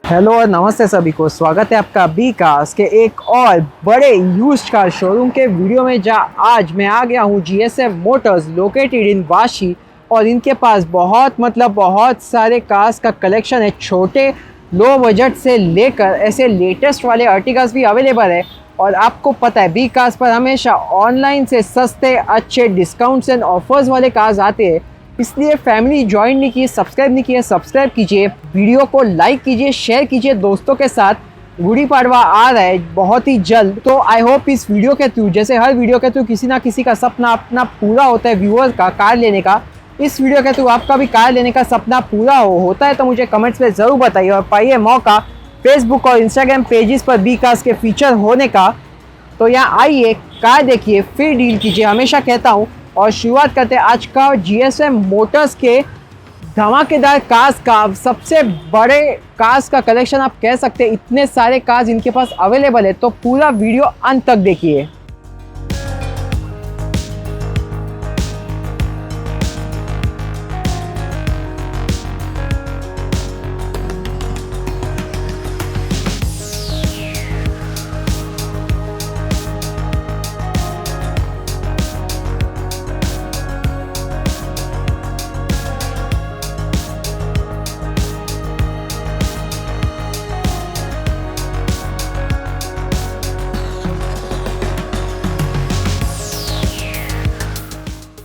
Hello और नमस्ते सभी को। स्वागत है आपका बी कार्स के एक और बड़े यूज्ड कार शोरूम के वीडियो में, जहाँ आज मैं आ गया हूँ GSM Motors located in Vashi. और इनके पास बहुत सारे कार्स का कलेक्शन है। छोटे लो बजट से लेकर ऐसे लेटेस्ट वाले अर्टिगास भी अवेलेबल है। और आपको पता है बी कार्स पर हमेशा ऑनलाइन से सस्ते अच्छे डिस्काउंट्स एंड ऑफर्स वाले कार्स आते हैं। इसलिए फैमिली ज्वाइन नहीं की, सब्सक्राइब नहीं किए, सब्सक्राइब कीजिए, वीडियो को लाइक कीजिए, शेयर कीजिए दोस्तों के साथ। गुड़ी पाड़वा आ रहा है बहुत ही जल्द, तो आई होप इस वीडियो के थ्रू, जैसे हर वीडियो के थ्रू किसी ना किसी का सपना अपना पूरा होता है व्यूअर का कार लेने का, इस वीडियो के थ्रू आपका भी कार लेने का सपना पूरा होता है तो मुझे कमेंट्स में ज़रूर बताइए। और पाइए मौका फेसबुक और इंस्टाग्राम पेजेस पर बी कार्स के फीचर होने का। तो यहाँ आइए, कार देखिए, फिर डील कीजिए, हमेशा कहता हूँ। और शुरुआत करते हैं आज का जीएसएम मोटर्स के धमाकेदार कार्स का। सबसे बड़े कार्स का कलेक्शन आप कह सकते हैं, इतने सारे कार्स इनके पास अवेलेबल है, तो पूरा वीडियो अंत तक देखिए।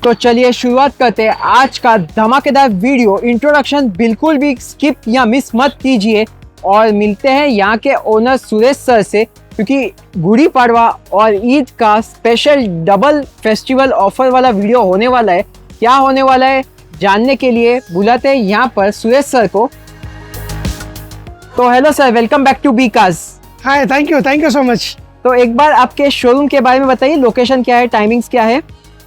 तो चलिए शुरुआत करते हैं आज का धमाकेदार वीडियो। इंट्रोडक्शन बिल्कुल भी स्किप या मिस मत कीजिए। और मिलते हैं यहाँ के ओनर सुरेश सर से, क्योंकि गुड़ी पाड़वा और ईद का स्पेशल डबल फेस्टिवल ऑफर वाला वीडियो होने वाला है। क्या होने वाला है जानने के लिए बुलाते हैं यहाँ पर सुरेश सर को। तो hello sir, welcome back to B cars. Hi, thank you so much. तो एक बार आपके शोरूम के बारे में बताइए, लोकेशन क्या है, टाइमिंग्स क्या है।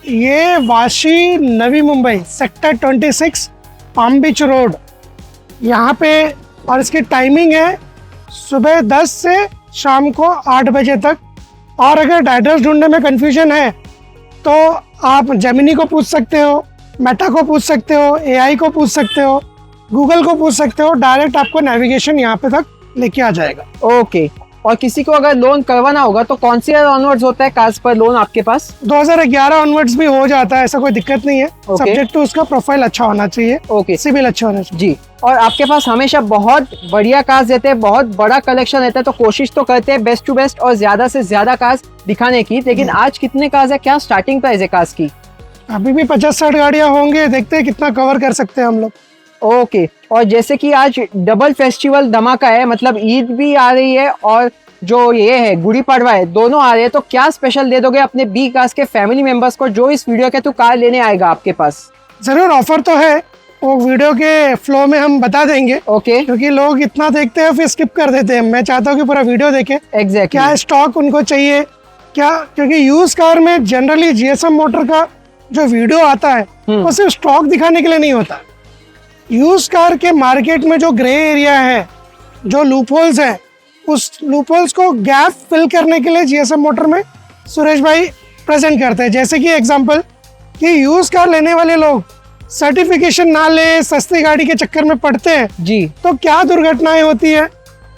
ये वाशी नवी मुंबई सेक्टर 26 पाम बीच रोड यहाँ पे। और इसकी टाइमिंग है सुबह 10 से शाम को 8 बजे तक। और अगर एड्रेस ढूंढने में कंफ्यूजन है तो आप जेमिनी को पूछ सकते हो, मेटा को पूछ सकते हो, एआई को पूछ सकते हो, गूगल को पूछ सकते हो। डायरेक्ट आपको नेविगेशन यहाँ पे तक लेके आ जाएगा। ओके। और किसी को अगर लोन करवाना होगा तो कौन सी ईयर ऑनवर्ड्स होता है कार्स पर लोन आपके पास? 2011 ऑनवर्ड्स भी हो जाता है, ऐसा कोई दिक्कत नहीं है। सब्जेक्ट टू उसका प्रोफाइल अच्छा होना चाहिए। ओके, सिविल अच्छा होना चाहिए जी। और आपके पास हमेशा बहुत बढ़िया कार्स रहते हैं, बहुत बड़ा कलेक्शन रहता है, तो कोशिश तो करते हैं बेस्ट टू बेस्ट और ज्यादा से ज्यादा कार्स दिखाने की। लेकिन आज कितने कार्स है, क्या स्टार्टिंग प्राइस है कार्स की? अभी भी 50-60 गाड़ियां होंगे, देखते हैं कितना कवर कर सकते हैं हम लोग। ओके। और जैसे कि आज डबल फेस्टिवल धमाका है, मतलब ईद भी आ रही है और जो ये है गुड़ी पाड़वा है, दोनों आ रहे हैं, तो क्या स्पेशल दे दोगे अपने बी कार्स के फैमिली मेंबर्स को जो इस वीडियो के थ्रू कार लेने आएगा आपके पास? जरूर, ऑफर तो है, वो वीडियो के फ्लो में हम बता देंगे। ओके। क्योंकि लोग इतना देखते हैं फिर स्किप कर देते हैं। मैं चाहता हूँ कि पूरा वीडियो देखें। एग्जैक्टली। क्या स्टॉक उनको चाहिए क्या, क्योंकि यूज कार में जनरली जीएसएम मोटर का जो वीडियो आता है वो सिर्फ स्टॉक दिखाने के लिए नहीं होता। यूज कार के मार्केट में जो ग्रे एरिया है, जो लूपहोल्स है, उस लूपहोल्स को गैप फिल करने के लिए जीएसएम मोटर में सुरेश भाई प्रेजेंट करते हैं। जैसे कि एग्जांपल कि यूज कार लेने वाले लोग सर्टिफिकेशन ना ले, सस्ती गाड़ी के चक्कर में पड़ते हैं जी, तो क्या दुर्घटनाएं होती है।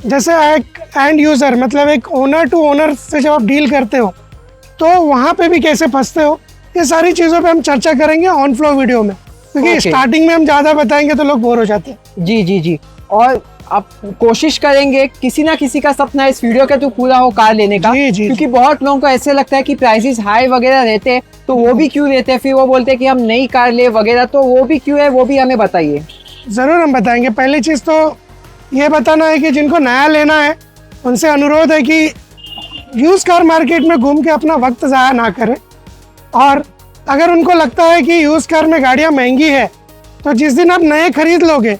जैसे एक एंड यूजर, मतलब एक ओनर टू ओनर से जब आप डील करते हो तो वहां पे भी कैसे फंसते हो, ये सारी चीजों पे हम चर्चा करेंगे ऑन फ्लो वीडियो में। क्योंकि स्टार्टिंग में हम ज्यादा बताएंगे तो लोग बोर हो जाते हैं। जी जी जी। और आप कोशिश करेंगे किसी ना किसी का सपना इस वीडियो के थ्रू पूरा हो कार लेने का। क्योंकि बहुत लोगों को ऐसे लगता है कि प्राइसेस हाई वगैरह रहते हैं, तो वो भी क्यों रहते हैं, फिर वो बोलते हैं कि हम नई कार ले वगैरह, तो वो भी क्यों है, वो भी हमें बताइए। जरूर हम बताएंगे। पहली चीज तो ये बताना है कि जिनको नया लेना है उनसे अनुरोध है कि यूज कार मार्केट में घूम के अपना वक्त ज़ाया ना करें। और अगर उनको लगता है कि यूज कार में गाड़ियाँ महंगी है तो जिस दिन आप नए खरीद लोगे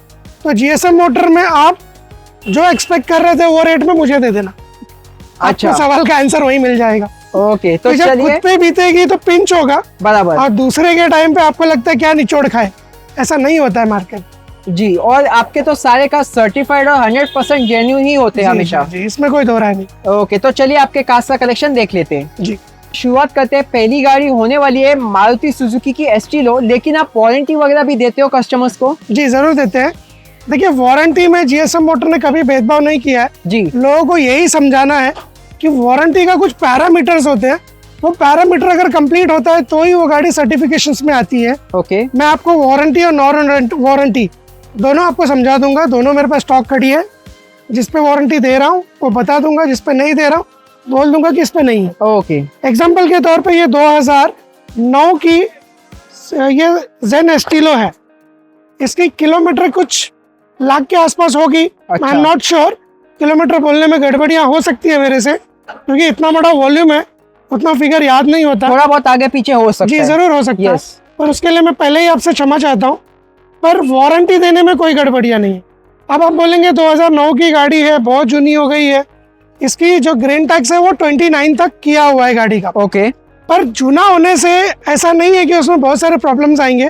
तो जीएसएम मोटर में आप जो एक्सपेक्ट कर रहे थे वो रेट में मुझे दे देना। अच्छा, आपको सवाल का आंसर वही मिल जाएगा। ओके। तो जब खुद पे बीतेगी तो पिंच होगा बराबर, और दूसरे के टाइम पे आपको लगता है क्या निचोड़ खाए, ऐसा नहीं होता है मार्केट। जी। और आपके तो सारे का सर्टिफाइड और 100% जेन्युइन ही होते हैं हमेशा। जी, इसमें कोई दो राय नहीं। ओके, तो चलिए आपके कार्स का कलेक्शन देख लेते हैं। जी, शुरुआत करते हैं। पहली गाड़ी होने वाली है मारुति सुजुकी की एस्टिलो, लेकिन आप वारंटी वगैरह भी देते हो कस्टमर्स को? जी जरूर देते हैं। देखिए वारंटी में जीएसएम मोटर ने कभी भेदभाव नहीं किया है जी। लोगों को यही समझाना है कि वारंटी का कुछ पैरामीटर्स होते हैं, वो पैरामीटर अगर कंप्लीट होता है तो ही वो गाड़ी सर्टिफिकेशंस में आती है। ओके। मैं आपको वारंटी और नॉन वारंटी दोनों आपको समझा दूंगा। दोनों मेरे पास स्टॉक खड़ी है। जिस पे वारंटी दे रहा हूँ वो बता दूंगा, जिस पे नहीं दे रहा हूँ बोल दूंगा कि इस पे नहीं है। ओके। एग्जाम्पल के तौर पे ये 2009 की ये जेन एस्टिलो है। इसकी किलोमीटर कुछ लाख के आसपास होगी। अच्छा। I am not sure, kilometre बोलने में गड़बड़ियाँ हो सकती है मेरे से, क्योंकि इतना बड़ा वॉल्यूम है, उतना फिगर याद नहीं होता। थोड़ा बहुत आगे पीछे हो सकता जी है। जरूर हो सकता है, और उसके लिए मैं पहले ही आपसे क्षमा चाहता हूँ। पर वारंटी देने में कोई गड़बड़ियाँ नहीं है। अब आप बोलेंगे 2009 की गाड़ी है, बहुत जूनी हो गई है, इसकी जो ग्रीन टैक्स है वो 29 तक किया हुआ है गाड़ी का। ओके। पर जूना होने से ऐसा नहीं है कि उसमें बहुत सारे प्रॉब्लम्स आएंगे।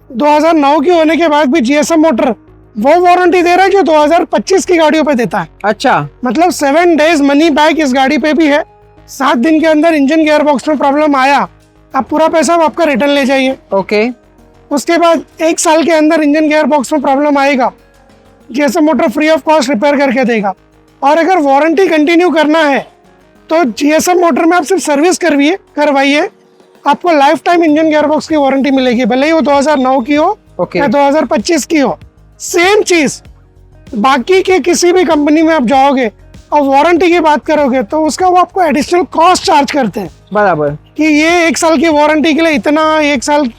2009 की होने के बाद भी जीएसएम मोटर वो वारंटी दे रहा है जो 2025 की गाड़ियों पे देता है। अच्छा। मतलब 7 डेज मनी बैक इस गाड़ी पे भी है। 7 दिन के अंदर इंजन गियर बॉक्स में प्रॉब्लम आया, आप पूरा पैसा आपका रिटर्न ले जाइए। ओके। उसके बाद 1 साल के अंदर इंजन गियर बॉक्स में प्रॉब्लम आएगा, GSM motor free of cost repair करके देगा। और अगर वारंटी कंटिन्यू करना है तो जीएसएम मोटर में आप सिर्फ सर्विस करवाइए, आपको life time engine gear box की वारंटी मिलेगी, भले ही वो 2009 की हो या 2025 की हो। सेम चीज बाकी के किसी भी कंपनी में आप जाओगे और वारंटी की बात करोगे तो उसका वो आपको एडिशनल कॉस्ट चार्ज करते हैं। बराबर। कि ये 1 साल की वारंटी के लिए इतना, 1 साल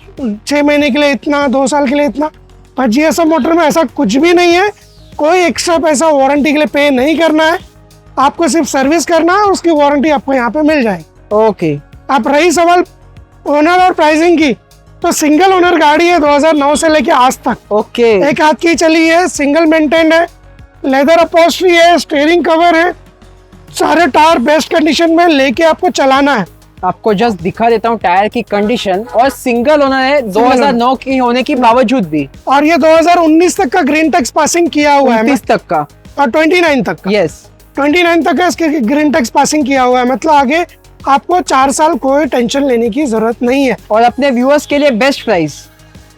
6 महीने के लिए इतना, 2 साल के लिए इतना। पर जीएसएम मोटर में ऐसा कुछ भी नहीं है, कोई एक्स्ट्रा पैसा वारंटी के लिए पे नहीं करना है, आपको सिर्फ सर्विस करना है, उसकी वारंटी आपको यहाँ पे मिल जाएगी। ओके। आप रही सवाल ओनर और प्राइसिंग की, तो सिंगल ओनर गाड़ी है 2009 से लेके आज तक। ओके। एक हाथ की चली है, सिंगल मेंटेन है, लेदर अपॉस्ट्री है, स्टीयरिंग कवर है, सारे टायर बेस्ट कंडीशन में लेके आपको चलाना है। आपको जस्ट दिखा देता हूँ टायर की कंडीशन, और सिंगल ओनर है 2009 की होने की बावजूद भी। और ये 2019 तक का ग्रीन टैक्स पासिंग किया हुआ है, 29 तक का और 29 तक का। यस। 29 तक का इसके ग्रीन टैक्स पासिंग किया हुआ है, मतलब आगे आपको 4 साल कोई टेंशन लेने की जरूरत नहीं है। और अपने व्यूअर्स के लिए बेस्ट प्राइस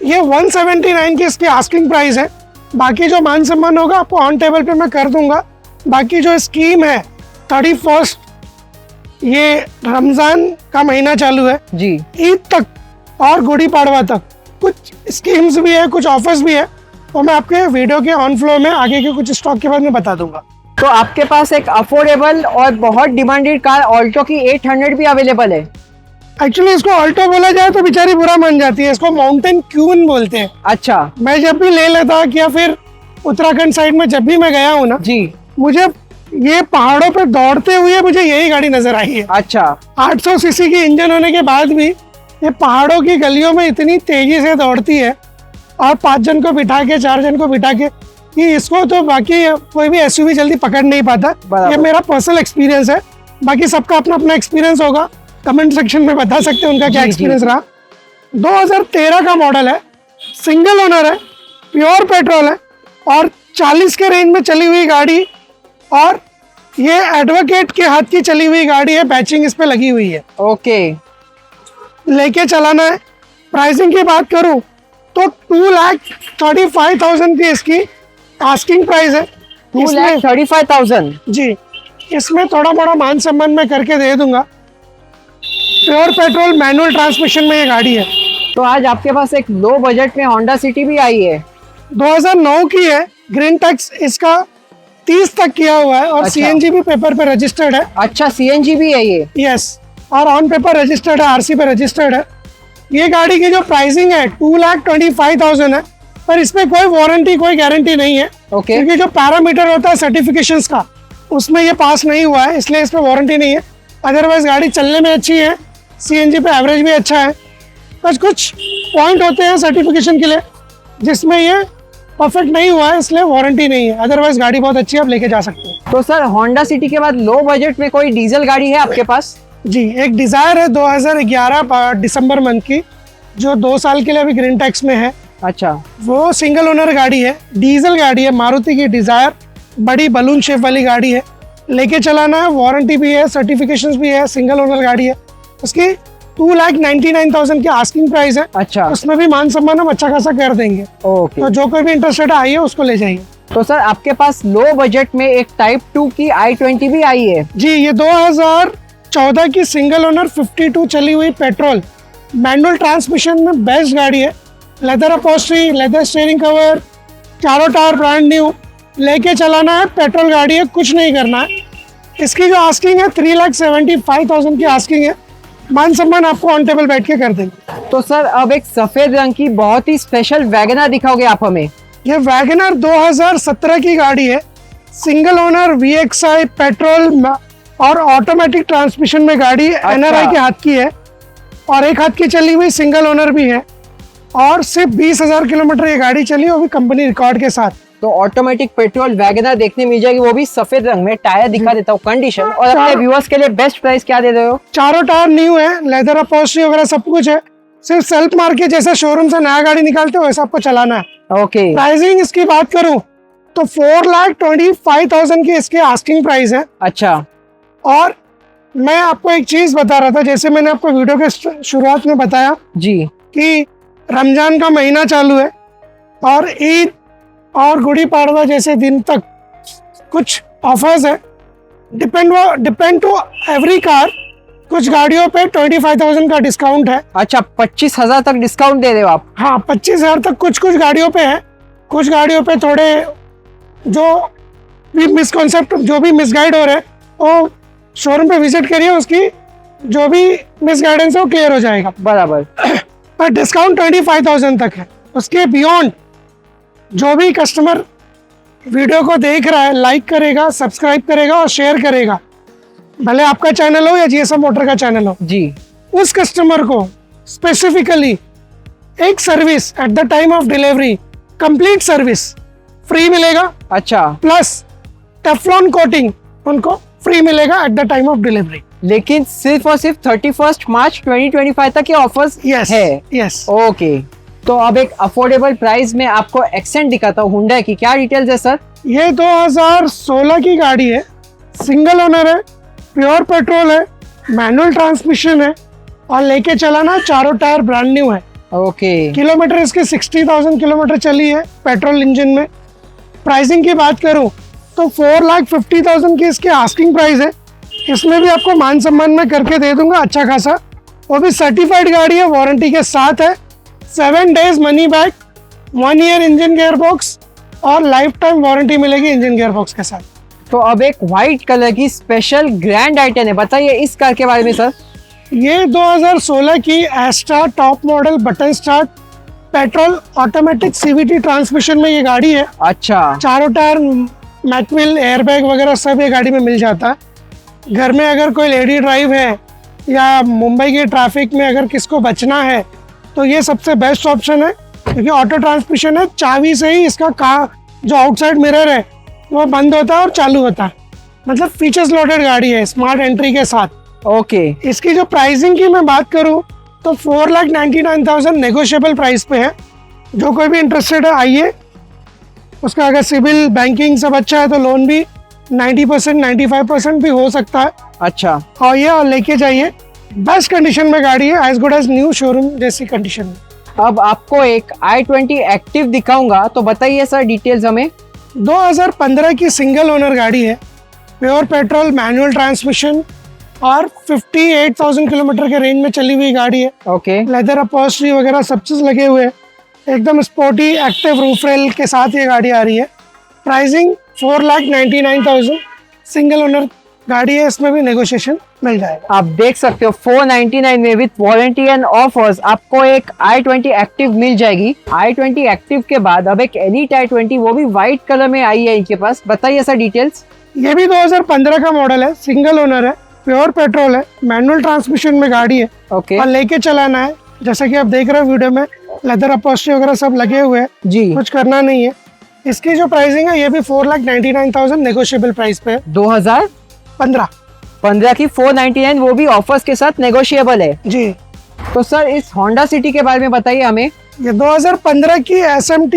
ये 179 की इसकी आस्किंग प्राइस है। बाकी जो मान सम्मान होगा आपको ऑन टेबल पे मैं कर दूंगा। बाकी जो स्कीम है 31st, ये रमजान का महीना चालू है जी, ईद तक और गुड़ी पाड़वा तक कुछ स्कीम्स भी है, कुछ ऑफर्स भी है, वो मैं आपके वीडियो के ऑन फ्लो में आगे के कुछ स्टॉक के बाद में बता दूंगा। तो आपके पास एक अफोर्डेबल और बहुत डिमांडेड कार ऑल्टो की 800 भी अवेलेबल है। एक्चुअली इसको ऑल्टो बोला जाए तो बेचारी बुरा मान जाती है, इसको माउंटेन क्यून बोलते हैं। अच्छा। मैं जब भी ले लेता या फिर उत्तराखंड साइड में जब भी मैं गया हूँ ना जी, मुझे ये पहाड़ों पे दौड़ते हुए मुझे यही गाड़ी नजर आई है। अच्छा। 800 सीसी की इंजन होने के बाद भी ये पहाड़ों की गलियों में इतनी तेजी से दौड़ती है, और 5 जन को बिठा के 4 जन को बिठा के, कि इसको तो बाकी कोई भी एसयूवी जल्दी पकड़ नहीं पाता। ये मेरा पर्सनल एक्सपीरियंस है, बाकी सबका अपना अपना एक्सपीरियंस होगा, कमेंट सेक्शन में बता सकते हैं उनका क्या एक्सपीरियंस रहा। 2013 का मॉडल है, सिंगल ओनर है, प्योर पेट्रोल है, और 40 के रेंज में चली हुई गाड़ी, और ये एडवोकेट के हाथ की चली हुई गाड़ी है, बैचिंग इस पे लगी हुई है। ओके। लेके चलाना है। प्राइसिंग की बात करूं तो 2,35,000 की इसकी आस्किंग प्राइस है। 2,35,000 जी, इसमें थोड़ा बड़ा मान सम्मान मैं करके दे दूंगा। प्योर पेट्रोल मैनुअल ट्रांसमिशन में ये गाड़ी है। तो आज आपके पास एक लो बजट में होंडा सिटी भी आई है। 2009 की है, ग्रीन टैक्स इसका 30 तक किया हुआ है, और अच्छा। सीएनजी भी पेपर पे रजिस्टर्ड है। अच्छा, सीएनजी भी है ये। यस, और ऑन पेपर रजिस्टर्ड है, आरसी पे रजिस्टर्ड है। ये गाड़ी की जो प्राइसिंग है 2,25,000 है, पर इसमें कोई वारंटी कोई गारंटी नहीं है। ओके। क्योंकि जो पैरामीटर होता है सर्टिफिकेशंस का, उसमें ये पास नहीं हुआ है, इसलिए इसमें वारंटी नहीं है। अदरवाइज गाड़ी चलने में अच्छी है, सीएनजी पे एवरेज भी अच्छा है। बस कुछ पॉइंट होते हैं सर्टिफिकेशन के लिए जिसमें ये परफेक्ट नहीं हुआ है, इसलिए वारंटी नहीं है। अदरवाइज गाड़ी बहुत अच्छी है, आप लेके जा सकते हैं। तो सर, होंडा सिटी के बाद लो बजट में कोई डीजल गाड़ी है आपके पास? जी, एक डिजायर है 2011 दिसंबर मंथ की, जो 2 साल के लिए अभी ग्रीन टैक्स में है। अच्छा। वो सिंगल ओनर गाड़ी है, डीजल गाड़ी है, मारुति की डिजायर, बड़ी बलून शेप वाली गाड़ी है। लेके चलाना है, वारंटी भी है, सर्टिफिकेशंस भी है, सिंगल ओनर गाड़ी है। उसकी 2,99,000 की आस्किंग प्राइस है। अच्छा, उसमें भी मान सम्मान हम अच्छा खासा कर देंगे। ओके। तो जो कोई भी इंटरेस्टेड आइए उसको ले जाइए। तो सर आपके पास लो बजट में एक टाइप 2 की i20 भी आई है। जी, ये 2014 की सिंगल ओनर 52 चली हुई पेट्रोल मैनुअल ट्रांसमिशन में बेस्ट गाड़ी है। Leather upholstery, leather steering cover, चारों टायर ब्रांड न्यू, लेके चलाना है, पेट्रोल गाड़ी है, कुछ नहीं करना है। इसकी जो आस्किंग है 3,75,000 की आस्किंग है। मान सम्मान आपको ऑन टेबल बैठ के कर देंगे। तो सर अब एक सफेद रंग की बहुत ही स्पेशल वैगनर दिखाओगे आप हमें। ये वैगनर 2017 की गाड़ी है, सिंगल ओनर VXI पेट्रोल और ऑटोमेटिक ट्रांसमिशन में गाड़ी है। अच्छा। NRI के हाथ की है और एक हाथ की चली हुई सिंगल ओनर भी है और सिर्फ 20,000 किलोमीटर ये गाड़ी चली, वो भी कंपनी रिकॉर्ड के साथ। तो ऑटोमेटिक पेट्रोल वैगनर देखने मिल जाएगी, वो भी सफेद रंग में। टायर दिखा देता हूँ कंडीशन, और अपने व्यूअर्स के लिए बेस्ट प्राइस क्या दे रहे हो? चारों टायर न्यू है, लेदर अपॉस्ट्री वगैरह सब कुछ है। सिर्फ सेल्फ मार के जैसे शोरूम से नया गाड़ी निकालते हो वैसा आपको चलाना है। ओके। प्राइसिंग इसकी बात करूं तो 4,25,000 की इसकी आस्किंग प्राइस है। अच्छा। और मैं आपको एक चीज बता रहा था, जैसे मैंने आपको वीडियो के शुरुआत में बताया जी, कि रमजान का महीना चालू है और ईद और गुड़ी पाड़वा जैसे दिन तक कुछ ऑफर्स है। Depend to every car. कुछ गाड़ियों पे 25,000 का डिस्काउंट है। अच्छा, 25,000 तक डिस्काउंट दे रहे हो आप? हाँ, 25,000 तक कुछ गाड़ियों पे है। कुछ गाड़ियों पे थोड़े जो भी मिसकॉन्सेप्ट, जो भी मिसगाइड हो रहे हैं, वो शोरूम पे विजिट करिए, उसकी जो भी मिसगाइडेंस है वो क्लियर हो जाएगा। बराबर। पर डिस्काउंट 25,000 तक है। उसके बियॉन्ड जो भी कस्टमर वीडियो को देख रहा है, लाइक करेगा, सब्सक्राइब करेगा और शेयर करेगा, भले आपका चैनल हो या GSM मोटर का चैनल हो, जी, उस कस्टमर को स्पेसिफिकली एक service at the time of delivery, complete service free मिलेगा। अच्छा, प्लस टेफ्लॉन कोटिंग उनको फ्री मिलेगा at the time of delivery. लेकिन सिर्फ और सिर्फ 31 मार्च 2025 तक ये ऑफर्स है। यस। ओके। तो अब एक अफोर्डेबल प्राइस में आपको एक्सेंट दिखाता हूँ, हुंडई की। क्या डिटेल्स है सर? ये 2016 की गाड़ी है, सिंगल ओनर है, प्योर पेट्रोल है, मैनुअल ट्रांसमिशन है और लेके चलाना चारों टायर ब्रांड न्यू है। ओके। किलोमीटर इसके 60,000 किलोमीटर चली है पेट्रोल इंजन में। प्राइसिंग की बात करूं तो 4,50,000 की इसकी आस्किंग प्राइस है। इसमें भी आपको मान सम्मान में करके दे दूंगा अच्छा खासा। वो भी सर्टिफाइड गाड़ी है, वारंटी के साथ है, 7 days money back, 1 year engine gear box और लाइफ टाइम वारंटी मिलेगी इंजन गियर बॉक्स के साथ। तो अब एक व्हाइट कलर की स्पेशल ग्रैंड आइटन है, बताइए इस कार के बारे में सर। ये 2016 की Astra top model button start petrol automatic CVT transmission में ये गाड़ी है। अच्छा। चारों टायर मैकविल, एयरबैग वगैरह सब ये गाड़ी में मिल जाता है। घर में अगर कोई लेडी ड्राइव है या मुंबई के ट्रैफिक में अगर किसको बचना है तो ये सबसे बेस्ट ऑप्शन है, क्योंकि ऑटो ट्रांसमिशन है। चाबी से ही इसका जो आउटसाइड मिरर है वो बंद होता है और चालू होता है। मतलब फीचर्स लोडेड गाड़ी है स्मार्ट एंट्री के साथ। ओके। इसकी जो प्राइसिंग की मैं बात करूं तो 4,99,000 नेगोशिएबल प्राइस पे है। जो कोई भी इंटरेस्टेड है आइए, उसका अगर सिविल बैंकिंग सब अच्छा है तो लोन भी 90% 95% भी हो सकता है। अच्छा। और ये लेके जाइए, बेस्ट कंडीशन में गाड़ी है, as good as new showroom जैसी कंडीशन में। अब आपको एक i20 एक्टिव दिखाऊंगा, तो बताइए सर डिटेल्स हमें। 2015 की सिंगल ओनर गाड़ी है, प्योर पेट्रोल मैनुअल ट्रांसमिशन और 58,000 किलोमीटर के रेंज में चली हुई गाड़ी है। ओके। लेदर अपॉस्ट्री वगैरह सब चीज़ लगे हुए हैं, एकदम स्पोर्टी एक्टिव रूफ रेल के साथ ये गाड़ी आ रही है। प्राइसिंग 4,99,000, सिंगल ओनर गाड़ी है, इसमें भी नेगोशिएशन मिल जाएगा। आप देख सकते हो 499 में विद वारंटी एंड ऑफर्स आपको एक i20 एक्टिव मिल जाएगी। i20 एक्टिव के बाद अब एक एलीट i20, वो भी व्हाइट कलर में आई है इनके पास, बताइए सर डिटेल्स। ये भी 2015 का मॉडल है, सिंगल ओनर है, प्योर पेट्रोल है, मैनुअल ट्रांसमिशन में गाड़ी है। ओके। और लेके चलाना है, जैसा कि आप देख रहे हो वीडियो में, लेदर अपॉस्ट्री वगैरह सब लगे हुए हैं जी, कुछ करना नहीं है। इसकी जो प्राइसिंग है ये भी 4,99,000 नेगोशिएबल प्राइस पे है। 2015 की 499, वो भी ऑफर्स के साथ नेगोशिएबल है जी। तो सर इस होंडा सिटी के बारे में बताइए हमें। ये 2015 की SMT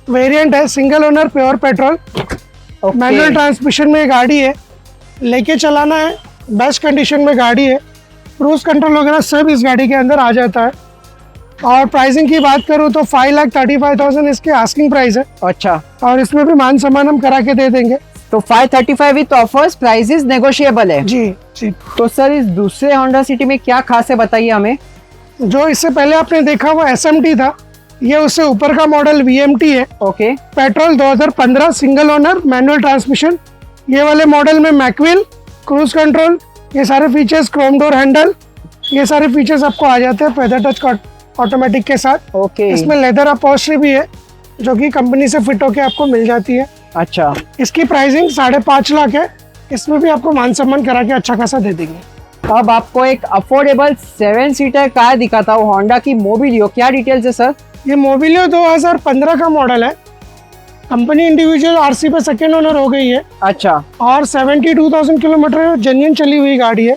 वेरिएंट है, single owner pure petrol manual transmission में गाड़ी है, लेके चलाना है, बेस्ट कंडीशन में गाड़ी है, क्रूज कंट्रोल वगैरह सब इस गाड़ी के अंदर आ जाता है। और प्राइसिंग की बात करूँ तो 5,35,000 इसकी आस्किंग प्राइस है। अच्छा, और इसमें भी मान सम्मान हम करा के दे देंगे। तो 535 विथ ऑफर्स, प्राइसेस नेगोशिएबल है। जी जी। तो सर इस दूसरे होंडा सिटी में क्या खास है बताइए हमें। जो इससे पहले आपने देखा वो SMT था, ये उससे ऊपर का मॉडल VMT है। Okay, petrol 2015, single owner, manual transmission. ये वाले मॉडल में मैकविल, क्रूज कंट्रोल, ये सारे फीचर्स, क्रोम डोर हैंडल, ये सारे फीचर्स आपको आ जाते हैं फेदर टच ऑटोमेटिक के साथ। ओके, इसमें लेदर अपॉल्स्ट्री भी है जो कि कंपनी से फिट होके आपको मिल जाती है। अच्छा, इसकी प्राइसिंग 5.5 लाख है। इसमें भी आपको मान सम्मान करा के अच्छा खासा दे देंगे। अब आपको एक अफोर्डेबल 7 सीटर कार दिखाता हूँ, होंडा की मोबिलियो। क्या डिटेल्स है सर। ये मोबिलियो 2015 का मॉडल है। कंपनी इंडिविजुअल RC पे सेकेंड ओनर हो गई है। अच्छा, और 72,000 किलोमीटर जेन्युइन चली हुई गाड़ी है।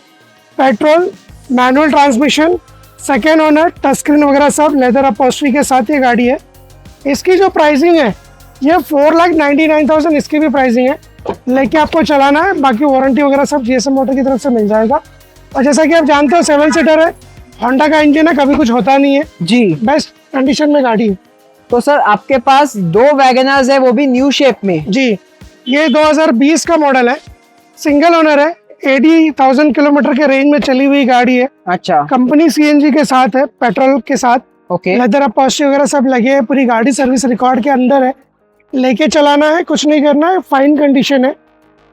Petrol, manual transmission, second owner, touch screen वगैरह सब, लेदर अपॉल्स्ट्री के साथ ये गाड़ी है। इसकी जो प्राइसिंग है ये 4,99,000 इसकी भी प्राइसिंग है। लेके आपको चलाना है, बाकी वारंटी वगैरह सब GSM मोटर की तरफ से मिल जाएगा। और जैसा कि आप जानते हो 7 सीटर है, होंडा का इंजन है, कभी कुछ होता नहीं है जी, बेस्ट कंडीशन में गाड़ी है। तो सर आपके पास 2 वैगनर्स है, वो भी न्यू शेप में। जी, ये 2020 का मॉडल है, सिंगल ओनर है, 80,000 किलोमीटर के रेंज में चली हुई गाड़ी है। अच्छा, कंपनी CNG के साथ है, पेट्रोल के साथ। ओके, लेदर अपॉल्स्ट्री वगैरह सब लगे हैं, पूरी गाड़ी सर्विस रिकॉर्ड के अंदर है। लेके चलाना है, कुछ नहीं करना है, फाइन कंडीशन है,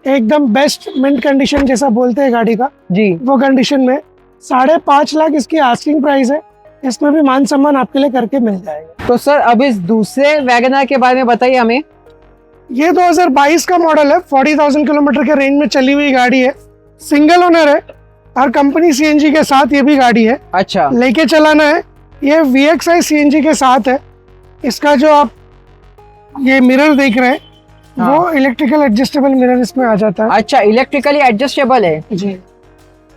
एकदम बेस्ट मिंट कंडीशन जैसा बोलते हैं गाड़ी का, जी। वो कंडीशन में। 5.5 लाख इसकी आस्किंग प्राइस है। इसमें भी मान सम्मान आपके लिए करके मिल जाएगा। तो सर अब इस दूसरे वैगनर के बारे में बताइए हमें। ये 2022 का मॉडल है, 40,000 किलोमीटर के रेंज में चली हुई गाड़ी है, सिंगल ओनर है और कंपनी CNG के साथ ये भी गाड़ी है। अच्छा, लेके चलाना है। ये VXI CNG के साथ है। इसका जो आप ये मिरर देख रहे हैं, हाँ। वो इलेक्ट्रिकल एडजस्टेबल मिरर इसमें आ जाता है। अच्छा, इलेक्ट्रिकली एडजस्टेबल है। जी।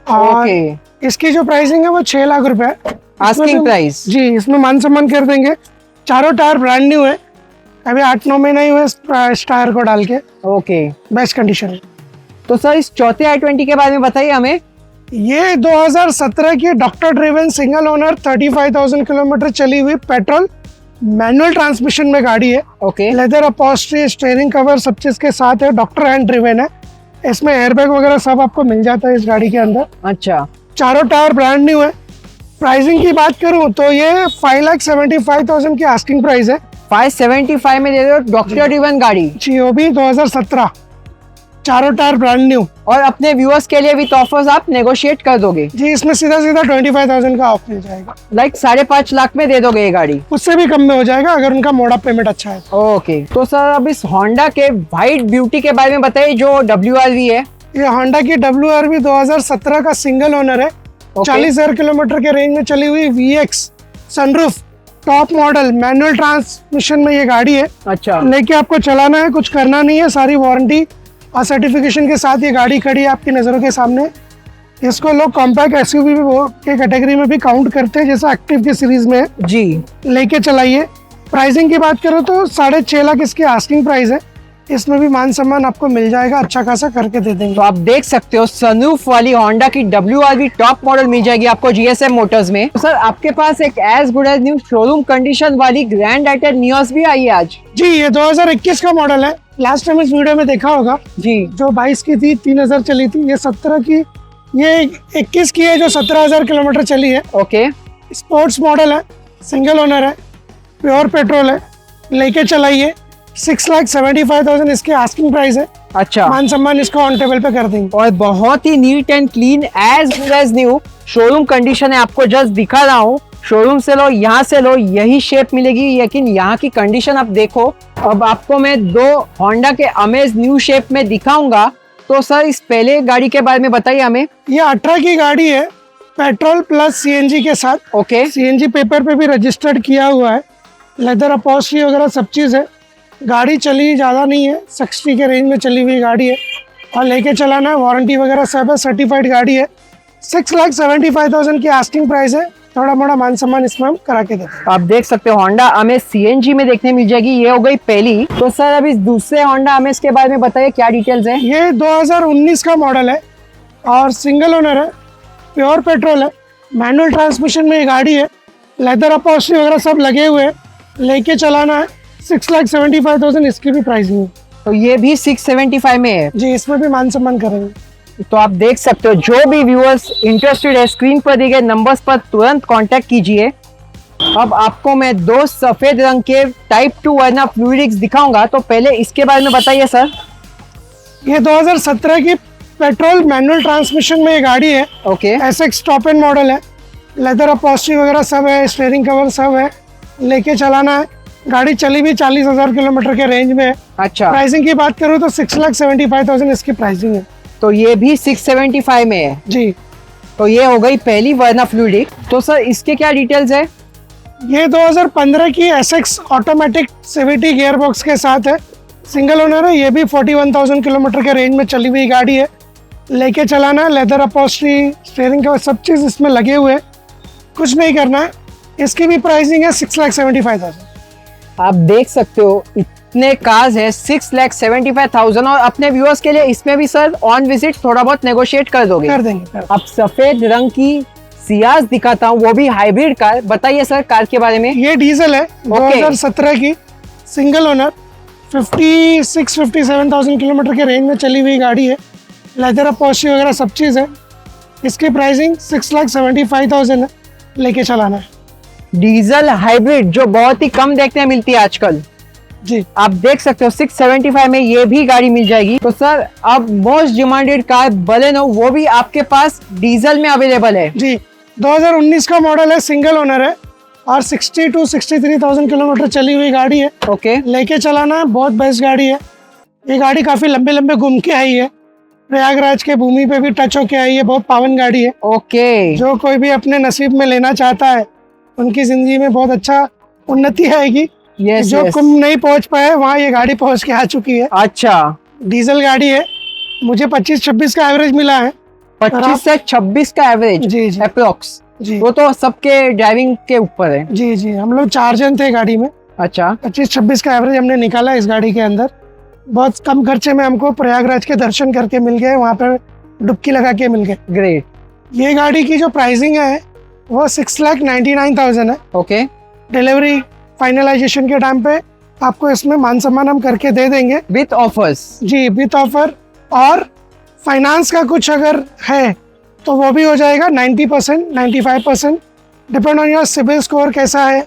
और ओके, इसकी जो प्राइसिंग है वो 6 लाख रुपए है। Asking price. जी, इसमें मान सम्मान कर देंगे। चारों टायर ब्रांड न्यू है, अभी 8-9 महीना ही हुए इस टायर को डाल के, ओके, बेस्ट कंडीशन है। तो सर इस चौथे i20 के बारे में बताइए हमें। ये 2017 की doctor driven single owner 35,000 kilometre चली हुई पेट्रोल मैनुअल ट्रांसमिशन में गाड़ी है। Okay, leather upholstery, steering cover सब चीज के साथ है, डॉक्टर हैंड ड्रिवन है। इसमें एयरबैग वगैरह सब आपको मिल जाता है इस गाड़ी के अंदर। अच्छा, चारों टायर ब्रांड न्यू है। प्राइसिंग की बात करूं तो ये 5,75,000 की आस्किंग प्राइस है। 575 में दे दो डॉक्टर ड्रिवन गाड़ी। जी, वो भी 2017, चारों टायर ब्रांड न्यू। और अपने व्यूअर्स के लिए विद ऑफर्स आप नेगोशिएट कर दोगे। जी, इसमें सीधा 25,000 का ऑफ मिल जाएगा। लाइक 5.5 लाख में दे दोगे ये गाड़ी। उससे भी कम में हो जाएगा अगर उनका मोड ऑफ पेमेंट अच्छा है। ओके, तो सर अब इस होंडा के व्हाइट ब्यूटी के बारे में बताइए जो WRV है। ये होंडा की WRV 2017 का सिंगल ओनर है। 40,000 किलोमीटर के रेंज में चली हुई VX sunroof top model manual transmission में ये गाड़ी है। अच्छा, लेके आपको चलाना है, कुछ करना नहीं है, सारी वारंटी और सर्टिफिकेशन के साथ ये गाड़ी खड़ी है आपकी नज़रों के सामने। इसको लोग कॉम्पैक्ट SUV के कैटेगरी में भी काउंट करते हैं, जैसा एक्टिव की सीरीज में है। जी। लेके चलाइए। प्राइसिंग की बात करो तो 6.5 लाख इसकी आस्किंग प्राइस है। इसमें भी मान सम्मान आपको मिल जाएगा, अच्छा खासा करके दे देंगे। तो आप देख सकते हो सनरूफ वाली होंडा की WRV टॉप मॉडल मिल जाएगी आपको GSM मोटर्स में। तो सर आपके पास एक as good as new showroom condition वाली ग्रैंड आइटर नियोस भी आई है आज। जी, ये 2021 का मॉडल है। लास्ट टाइम इस वीडियो में देखा होगा जी, जो 22 की थी, 3,000 चली थी। ये 17 की, ये 21 की है जो 17,000 किलोमीटर चली है। ओके, स्पोर्ट्स मॉडल है, सिंगल ओनर है, प्योर पेट्रोल है। लेके चलाइए। 6,75,000 इसकी आस्किंग प्राइस है। अच्छा, मान सम्मान इसको ऑन टेबल पे कर देंगे। और बहुत ही neat and clean as good as new showroom condition है। आपको जस्ट दिखा रहा हूँ, शोरूम से लो, यहाँ से लो, यही शेप मिलेगी। लेकिन यहाँ की कंडीशन आप देखो। अब आपको मैं 2 होंडा के अमेज न्यू शेप में दिखाऊंगा। तो सर इस पहले गाड़ी के बारे में बताइए हमें। ये 18 की गाड़ी है, पेट्रोल प्लस CNG के साथ। ओके, CNG पेपर पे भी रजिस्टर्ड किया हुआ है। लेदर अपॉल्स्ट्री वगैरह सब चीज़ है। गाड़ी चली ज़्यादा नहीं है, 60 के रेंज में चली हुई गाड़ी है और लेके चलाना है, वारंटी वगैरह सब है, सर्टिफाइड गाड़ी है। 6,75,000 की आस्किंग प्राइस है। थोड़ा मोड़ा मान सम्मान इसमें हम करा के देते हैं। आप देख सकते हो होंडा अमेज CNG में देखने मिल जाएगी। ये हो गई पहली। तो सर अब इस दूसरे होंडा अमेज के बारे में बताइए, क्या डिटेल्स है। ये 2019 का मॉडल है और सिंगल ओनर है। प्योर पेट्रोल है, मैनुअल ट्रांसमिशन में ये गाड़ी है, लेदर अपॉल्स्ट्री वगैरह सब लगे हुए हैं, लेके चलाना है। 6,75,000 इसकी भी प्राइसिंग है। तो ये भी 675 में है जी, इसमें भी मान सम्मान करेंगे। तो आप देख सकते हो, जो भी व्यूअर्स इंटरेस्टेड है स्क्रीन पर दिए गए नंबर्स पर तुरंत कांटेक्ट कीजिए। अब आपको मैं दो सफेद रंग के टाइप 2 वर्ना फ्लूइडिक्स दिखाऊंगा, तो पहले इसके बारे में बताइए सर। ये 2017 की पेट्रोल मैनुअल ट्रांसमिशन में ये गाड़ी है। Okay, SX top and model है, लेदर अपॉल्स्ट्री वगैरह सब है, स्टीयरिंग कवर सब है, लेके चलाना है। गाड़ी चली भी 40,000 किलोमीटर के रेंज में है। अच्छा, प्राइसिंग की बात करूँ तो 6,75,000 इसकी प्राइसिंग है। तो ये भी 675 में है। जी, तो ये हो गई पहली वर्ना फ्लूइडिक। तो सर इसके क्या डिटेल्स है? ये 2015 की SX automatic CVT gear box के साथ है, सिंगल ओनर है। ये भी 41,000 किलोमीटर के रेंज में चली हुई गाड़ी है, लेके चलाना है। लेदर अपॉल्स्ट्री, स्टीयरिंग का सब चीज़ इसमें लगे हुए हैं, कुछ नहीं करना है। इसकी भी प्राइसिंग है 6,75,000। आप देख सकते हो इतने कार्स है 6,75,000। और अपने व्यूअर्स के लिए इसमें भी सर ऑन विजिट थोड़ा बहुत नेगोशिएट कर दोगे? कर देंगे। अब सफेद रंग की सियाज दिखाता हूँ, वो भी हाइब्रिड कार। बताइए सर कार के बारे में। ये डीजल है, 2017 की, सिंगल ओनर, 56-57,000 किलोमीटर के रेंज में चली हुई गाड़ी है। लेदर अपॉल्स्ट्री वगैरह सब चीज़ है। इसकी प्राइसिंग 6,75,000 है, लेके चलाना है। डीजल हाइब्रिड जो बहुत ही कम देखने मिलती है आजकल। जी, आप देख सकते हो 675 में ये भी गाड़ी मिल जाएगी। तो सर अब मोस्ट डिमांडेड कार बलेनो, वो भी आपके पास डीजल में अवेलेबल है। जी, 2019 का मॉडल है, सिंगल ओनर है और 60,000-63,000 किलोमीटर चली हुई गाड़ी है। ओके, लेके चलाना है, बहुत बेस्ट गाड़ी है। ये गाड़ी काफ़ी लंबे लंबे घूम के आई है, प्रयागराज के भूमि पे भी टच होके आई है। बहुत पावन गाड़ी है। ओके, जो कोई भी अपने नसीब में लेना चाहता है, उनकी जिंदगी में बहुत अच्छा उन्नति आएगी। यस, जो कुंभ नहीं पहुंच पाए वहाँ ये गाड़ी पहुंच के आ चुकी है। अच्छा, डीजल गाड़ी है, मुझे 25-26 का एवरेज मिला है। 25 से 26 का एवरेज जी जी अप्रोक्स। जी वो तो सबके ड्राइविंग के ऊपर है। जी जी, हम लोग 4 जन थे गाड़ी में। अच्छा, 25-26 का एवरेज हमने निकाला इस गाड़ी के अंदर। बहुत कम खर्चे में हमको प्रयागराज के दर्शन करके मिल गए, वहाँ पे डुबकी लगा के मिल गए। ग्रेट। ये गाड़ी की जो प्राइसिंग है वो 6,99,000 है। ओके, डिलीवरी फाइनलाइजेशन के टाइम पे आपको इसमें मान सम्मान हम करके दे देंगे विथ ऑफर्स। जी, विथ ऑफर। और फाइनेंस का कुछ अगर है तो वो भी हो जाएगा 90%, 95%, depend on your CIBIL score कैसा है,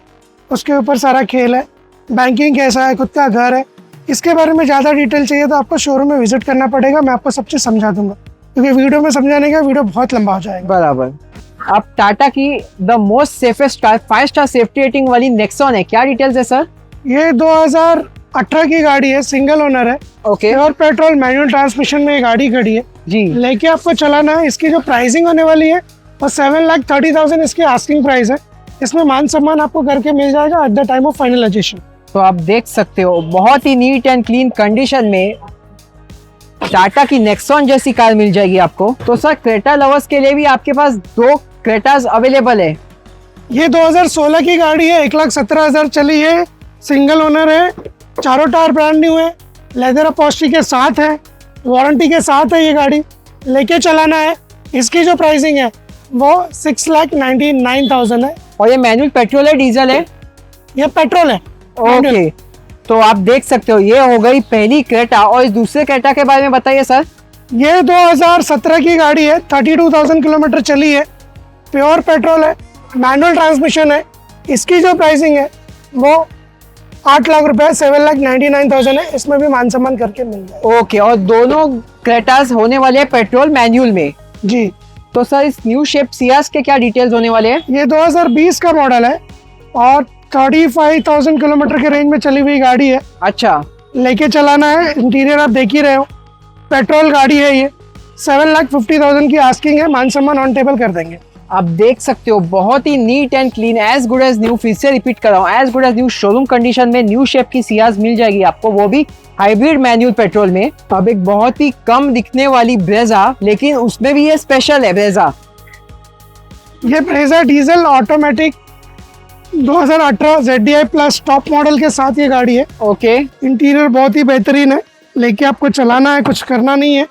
उसके ऊपर सारा खेल है। बैंकिंग कैसा है, खुद का घर है, इसके बारे में ज़्यादा डिटेल चाहिए तो आपको शोरूम में विजिट करना पड़ेगा। मैं आपको सब चीज़ समझा दूंगा, क्योंकि वीडियो में समझाने का वीडियो बहुत लंबा हो जाएगा। बराबर। आप टाटा की the most safest car 5 star safety rating वाली नेक्सॉन है, क्या डिटेल्स है सर? ये 2018 की गाड़ी है, सिंगल ओनर है। Okay, pure petrol manual transmission में ये गाड़ी खड़ी है, जी। लेके आपको चलाना है। इसकी जो प्राइसिंग होने वाली है वो 7,30,000 इसकी आस्किंग प्राइस है। इसमें मान सम्मान आपको करके मिल जाएगा at the time of finalisation. तो आप देख सकते हो बहुत ही नीट एंड क्लीन कंडीशन में टाटा की नेक्सॉन जैसी कार मिल जाएगी आपको। तो सर क्रेटा लवर्स के लिए भी आपके पास 2 क्रेटास अवेलेबल है। ये 2016 की गाड़ी है, 1,17,000 चली है, सिंगल ओनर है, चारों टायर ब्रांड न्यू है, लेदर अपॉल्स्ट्री के साथ है, वारंटी के साथ है। ये गाड़ी लेके चलाना है। इसकी जो प्राइसिंग है वो 6,99,000 है। और ये मैनुअल पेट्रोल है, डीजल है? ये पेट्रोल है। ओके, तो आप देख सकते हो ये हो गई पहली क्रेटा। और इस दूसरे क्रेटा के बारे में बताइए सर। ये 2017 की गाड़ी है, 32,000 किलोमीटर चली है, प्योर पेट्रोल है, मैनुअल ट्रांसमिशन है। इसकी जो प्राइसिंग है वो 8 लाख रुपए, 7,99,000 है। इसमें भी मान सम्मान करके मिल जाएगा। ओके, और दोनों क्रेटास होने वाले हैं पेट्रोल मैनुअल में। जी, तो सर इस न्यू शेप सियास के क्या डिटेल्स होने वाले हैं? ये 2020 का मॉडल है और 35,000 किलोमीटर के रेंज में चली हुई गाड़ी है। अच्छा, लेके चलाना है। इंटीरियर आप देख ही रहे हो, पेट्रोल गाड़ी है। ये 7,50,000 की आस्किंग है, मान सम्मान ऑन टेबल कर देंगे। आप देख सकते हो बहुत ही neat and clean, as good as new. फिर से रिपीट कर रहा हूँ, as good as new showroom condition में न्यू शेप की सियाज मिल जाएगी आपको, वो भी हाइब्रिड मैनुअल पेट्रोल में। अब एक बहुत ही कम दिखने वाली ब्रेजा, लेकिन उसमें भी ये स्पेशल है ब्रेजा। ये Brezza diesel automatic 2018 ZDI plus top model के साथ ये गाड़ी है। ओके, इंटीरियर बहुत ही बेहतरीन है, लेके आपको चलाना है, कुछ करना नहीं है।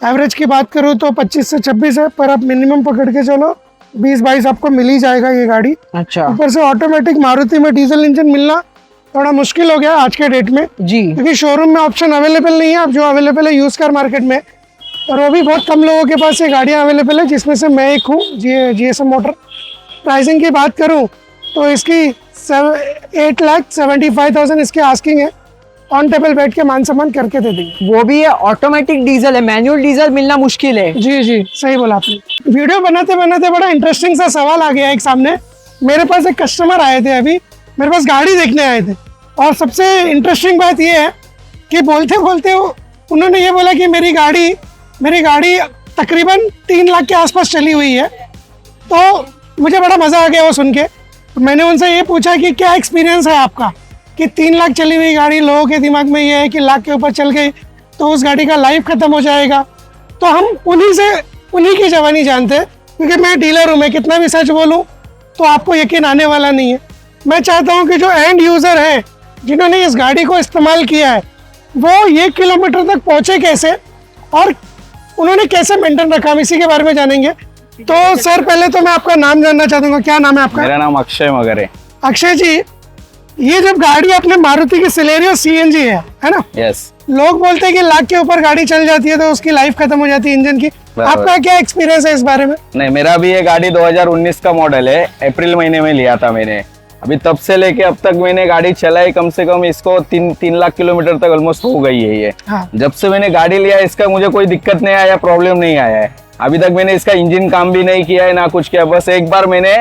एवरेज की बात करूँ तो 25 से 26 है, पर आप मिनिमम पकड़ के चलो 20-22 आपको मिल ही जाएगा ये गाड़ी। अच्छा ऊपर से ऑटोमेटिक मारुति में डीजल इंजन मिलना थोड़ा मुश्किल हो गया आज के डेट में, जी। क्योंकि शोरूम में ऑप्शन अवेलेबल नहीं है। अब जो अवेलेबल है यूज कार मार्केट में, और वो भी बहुत कम लोगों के पास ये गाड़ियाँ अवेलेबल है, जिसमें से मैं एक हूँ। GSM motor. प्राइसिंग की बात करूँ तो इसकी 8,75,000 इसकी आस्किंग है। ऑन टेबल बैठ के मान सम्मान करके दे देंगे। वो भी ये ऑटोमेटिक डीजल है, मैनुअल डीजल मिलना मुश्किल है। जी जी सही बोला आपने। वीडियो बनाते बनाते बड़ा इंटरेस्टिंग सा सवाल आ गया एक सामने। मेरे पास एक कस्टमर आए थे अभी, मेरे पास गाड़ी देखने आए थे, और सबसे इंटरेस्टिंग बात ये है कि बोलते बोलते उन्होंने ये बोला कि मेरी गाड़ी तकरीबन 3 लाख के आसपास चली हुई है। तो मुझे बड़ा मज़ा आ गया वो सुन के। तो मैंने उनसे ये पूछा कि क्या एक्सपीरियंस है आपका, कि 3 लाख चली हुई गाड़ी, लोगों के दिमाग में ये है कि लाख के ऊपर चल गई तो उस गाड़ी का लाइफ खत्म हो जाएगा। तो हम उन्हीं की जवानी जानते हैं, क्योंकि मैं डीलर हूँ। मैं कितना भी सच बोलूँ तो आपको यकीन आने वाला नहीं है। मैं चाहता हूँ कि जो एंड यूज़र है, जिन्होंने इस गाड़ी को इस्तेमाल किया है, वो ये किलोमीटर तक पहुँचे कैसे और उन्होंने कैसे मेंटेन रखा, हम इसी के बारे में जानेंगे। तो सर पहले तो मैं आपका नाम जानना चाहता हूँ, क्या नाम है आपका? मेरा नाम अक्षय मगर है। अक्षय जी, ये जब गाड़ी अपने मारुति की सिलेरियो CNG है ना? यस। लोग बोलते हैं कि लाख के ऊपर गाड़ी चल जाती है तो उसकी लाइफ खत्म हो जाती है इंजन की। आपका क्या एक्सपीरियंस है इस बारे में? नहीं, मेरा भी ये गाड़ी 2019 का मॉडल है। अप्रैल महीने में लिया था मैंने। अभी तब से लेके अब तक मैंने गाड़ी चलाई, कम से कम इसको 3 लाख किलोमीटर तक ऑलमोस्ट हो गई है ये। हाँ। जब से मैंने गाड़ी लिया इसका मुझे कोई दिक्कत नहीं आया, प्रॉब्लम नहीं आया है। अभी तक मैंने इसका इंजन काम भी नहीं किया है, ना कुछ किया। बस एक बार मैंने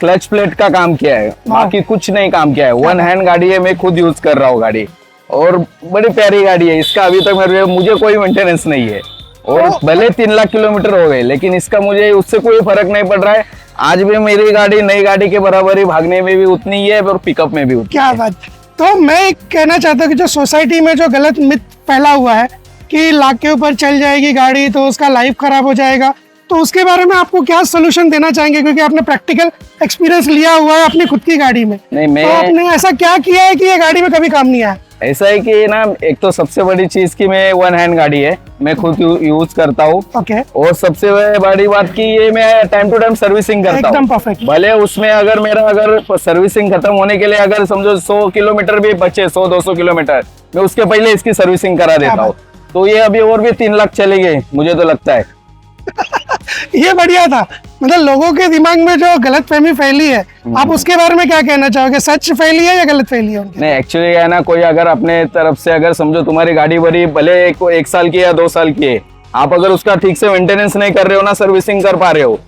क्लच प्लेट का काम किया है, बाकी कुछ नहीं काम किया है। 1 हैंड गाड़ी है, मैं खुद यूज कर रहा हूँ गाड़ी, और बड़ी प्यारी गाड़ी है। इसका अभी तक मुझे कोई मेंटेनेंस नहीं है, और भले 3 लाख किलोमीटर हो गए, लेकिन इसका मुझे उससे कोई फर्क नहीं पड़ रहा है। आज भी मेरी गाड़ी नई गाड़ी के बराबर ही भागने में भी उतनी ही है, और पिकअप में भी उतनी। क्या बात। तो मैं कहना चाहता हूँ कि जो सोसाइटी में जो गलत मिथ फैला हुआ है कि लाख के ऊपर चल जाएगी गाड़ी तो उसका लाइफ खराब हो जाएगा, तो उसके बारे में आपको क्या सोल्यूशन देना चाहेंगे, क्योंकि आपने प्रैक्टिकल एक्सपीरियंस लिया हुआ है अपनी खुद की गाड़ी में। नहीं, तो आपने ऐसा क्या किया है कि ये गाड़ी में कभी काम नहीं आया? ऐसा है कि ना, एक तो सबसे बड़ी चीज की मैं 1 हैंड गाड़ी है, मैं खुद यूज करता हूँ। ओके। और सबसे बड़ी बात की ये मैं टाइम टू टाइम सर्विसिंग करता हूँ। एकदम परफेक्ट। भले उसमें अगर सर्विसिंग खत्म होने के लिए अगर समझो 100 किलोमीटर भी बचे, 100-200 किलोमीटर, मैं उसके पहले इसकी सर्विसिंग करा देता हूँ। तो ये अभी और भी 3 लाख चली गई मुझे तो लगता है। ये बढ़िया था। मतलब लोगों के दिमाग में जो गलतफहमी फैली है, आप उसके बारे में क्या कहना चाहोगे? सच फैली है या गलत फैली है? नहीं, एक्चुअली है ना, कोई अगर अपने तरफ से अगर समझो तुम्हारी गाड़ी बड़ी भले 1 साल की या 2 साल की है, आप अगर उसका ठीक से मेंटेनेंस नहीं कर रहे हो ना, सर्विसिंग कर पा रहे हो,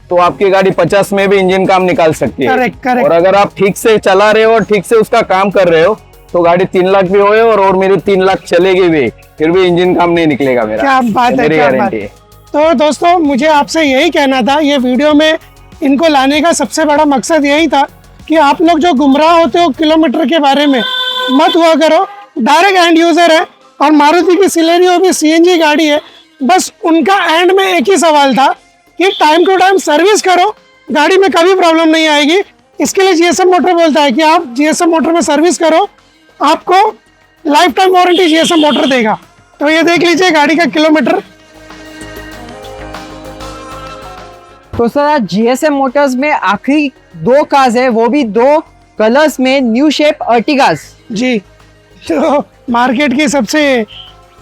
तो आपकी गाड़ी 50 में भी इंजन काम निकाल सकती है। करेक्ट। और अगर आप ठीक से चला रहे हो और ठीक से उसका काम कर रहे हो, तो गाड़ी 3 लाख भी होए और मेरी 3 लाख चलेगी भी, फिर भी इंजन काम नहीं निकलेगा मेरा। क्या बात है, मेरी क्या बात गारंटी है। तो दोस्तों, मुझे आपसे यही कहना था, ये वीडियो में इनको लाने का सबसे बड़ा मकसद यही था कि आप लोग जो गुमराह होते हो किलोमीटर के बारे में, मत हुआ करो। डायरेक्ट एंड यूजर है, और मारुति की सिलेरियो भी CNG गाड़ी है। बस उनका एंड में एक ही सवाल था कि टाइम टू टाइम सर्विस करो, गाड़ी में कभी प्रॉब्लम नहीं आएगी। इसके लिए GSM मोटर बोलता है कि आप GSM मोटर में सर्विस करो, आपको life time warranty GSM motor देगा। तो ये देख लीजिए गाड़ी का किलोमीटर। तो सर आज GSM मोटर्स में आखिरी 2 कार्स है, वो भी 2 कलर्स में, न्यू शेप अर्टिगास। जी, तो मार्केट की सबसे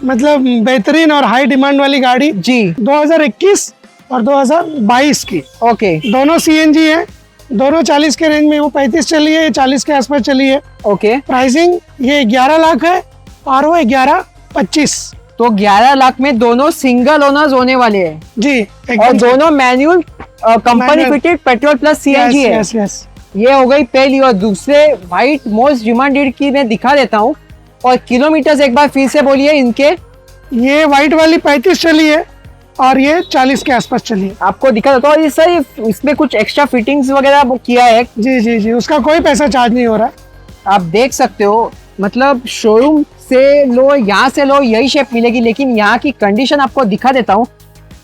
मतलब बेहतरीन और हाई डिमांड वाली गाड़ी जी 2021 और 2022 की। ओके। दोनों CNG है, दोनों 40 के रेंज में। वो 35 चली है, ये 40 के आसपास चली है। ओके। प्राइसिंग ये 11 लाख है और वो 11,25। तो 11 लाख में दोनों सिंगल ओनर्स होने वाले हैं जी, और दोनों manual company fitted petrol plus CNG है। Yes yes. ये हो गई पहली। और दूसरे व्हाइट मोस्ट डिमांडेड की मैं दिखा देता हूँ, और किलोमीटर एक बार फिर से बोलिए इनके। ये व्हाइट वाली 35 चली है और ये 40 के आसपास चली है। आपको दिखा देता हूँ। ये सर इसमें कुछ एक्स्ट्रा फिटिंग्स वगैरह किया है। जी जी जी, उसका कोई पैसा चार्ज नहीं हो रहा है। आप देख सकते हो, मतलब शोरूम से लो, यहाँ से लो, यही शेप मिलेगी, लेकिन यहाँ की कंडीशन आपको दिखा देता हूँ।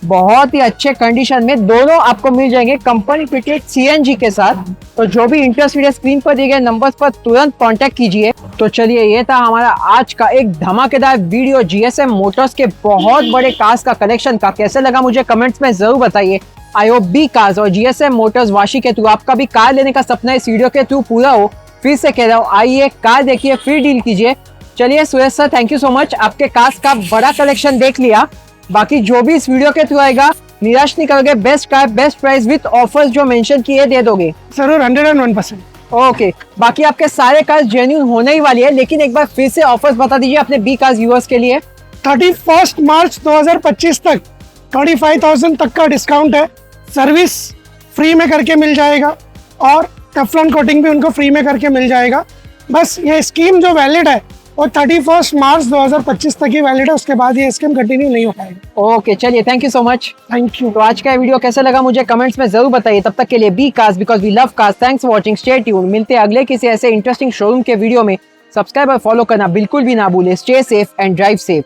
बहुत ही अच्छे कंडीशन में दोनों आपको मिल जाएंगे कंपनी फिटेड सीएनजी के साथ। तो जो भी इंटरेस्ट वीडियो स्क्रीन पर दिए गए नंबर्स पर तुरंत कांटेक्ट कीजिए। तो चलिए, ये था हमारा आज का एक धमाकेदार वीडियो जीएसएम मोटर्स के बहुत बड़े कार्स का कलेक्शन का। कैसे लगा मुझे कमेंट्स में जरूर बताइए। आई होप बी कार्स और जीएसएम मोटर्स वाशी के थ्रू आपका भी कार लेने का सपना इस वीडियो के थ्रू पूरा हो। फिर से कह रहा हूँ, आइए कार देखिए, फिर डील कीजिए। चलिए Suresh sir, thank you so much, आपके कार्स का बड़ा कलेक्शन देख लिया। बाकी जो भी इस वीडियो के थ्रू आएगा निराश नहीं करोगे, best car best price with offers जो मेंशन किए दे दोगे। जरूर 101%। ओके, बाकी आपके सारे कार्स जेन्युइन होने ही वाली है, लेकिन एक बार फिर से ऑफर्स बता दीजिए अपने बी कार्स व्यूअर्स के लिए। 31 मार्च 2025 तक 25,000 तक का डिस्काउंट है। सर्विस फ्री में करके मिल जाएगा और टेफ्लॉन कोटिंग भी उनको फ्री में करके मिल जाएगा। बस ये स्कीम जो वैलिड है वो 31 मार्च 2025 तक ही वैलिड है, उसके बाद ये स्कीम कंटिन्यू नहीं हो पाएगी। ओके, चलिए, thank you so much. Thank you. तो आज का वीडियो कैसा लगा मुझे कमेंट्स में जरूर बताइए। तब तक के लिए B cars, because we love cars. Thanks for watching, stay tuned. मिलते हैं अगले किसी ऐसे इंटरेस्टिंग शोरूम के वीडियो में। सब्सक्राइब और फॉलो करना बिल्कुल भी ना भूले। Stay safe and drive safe.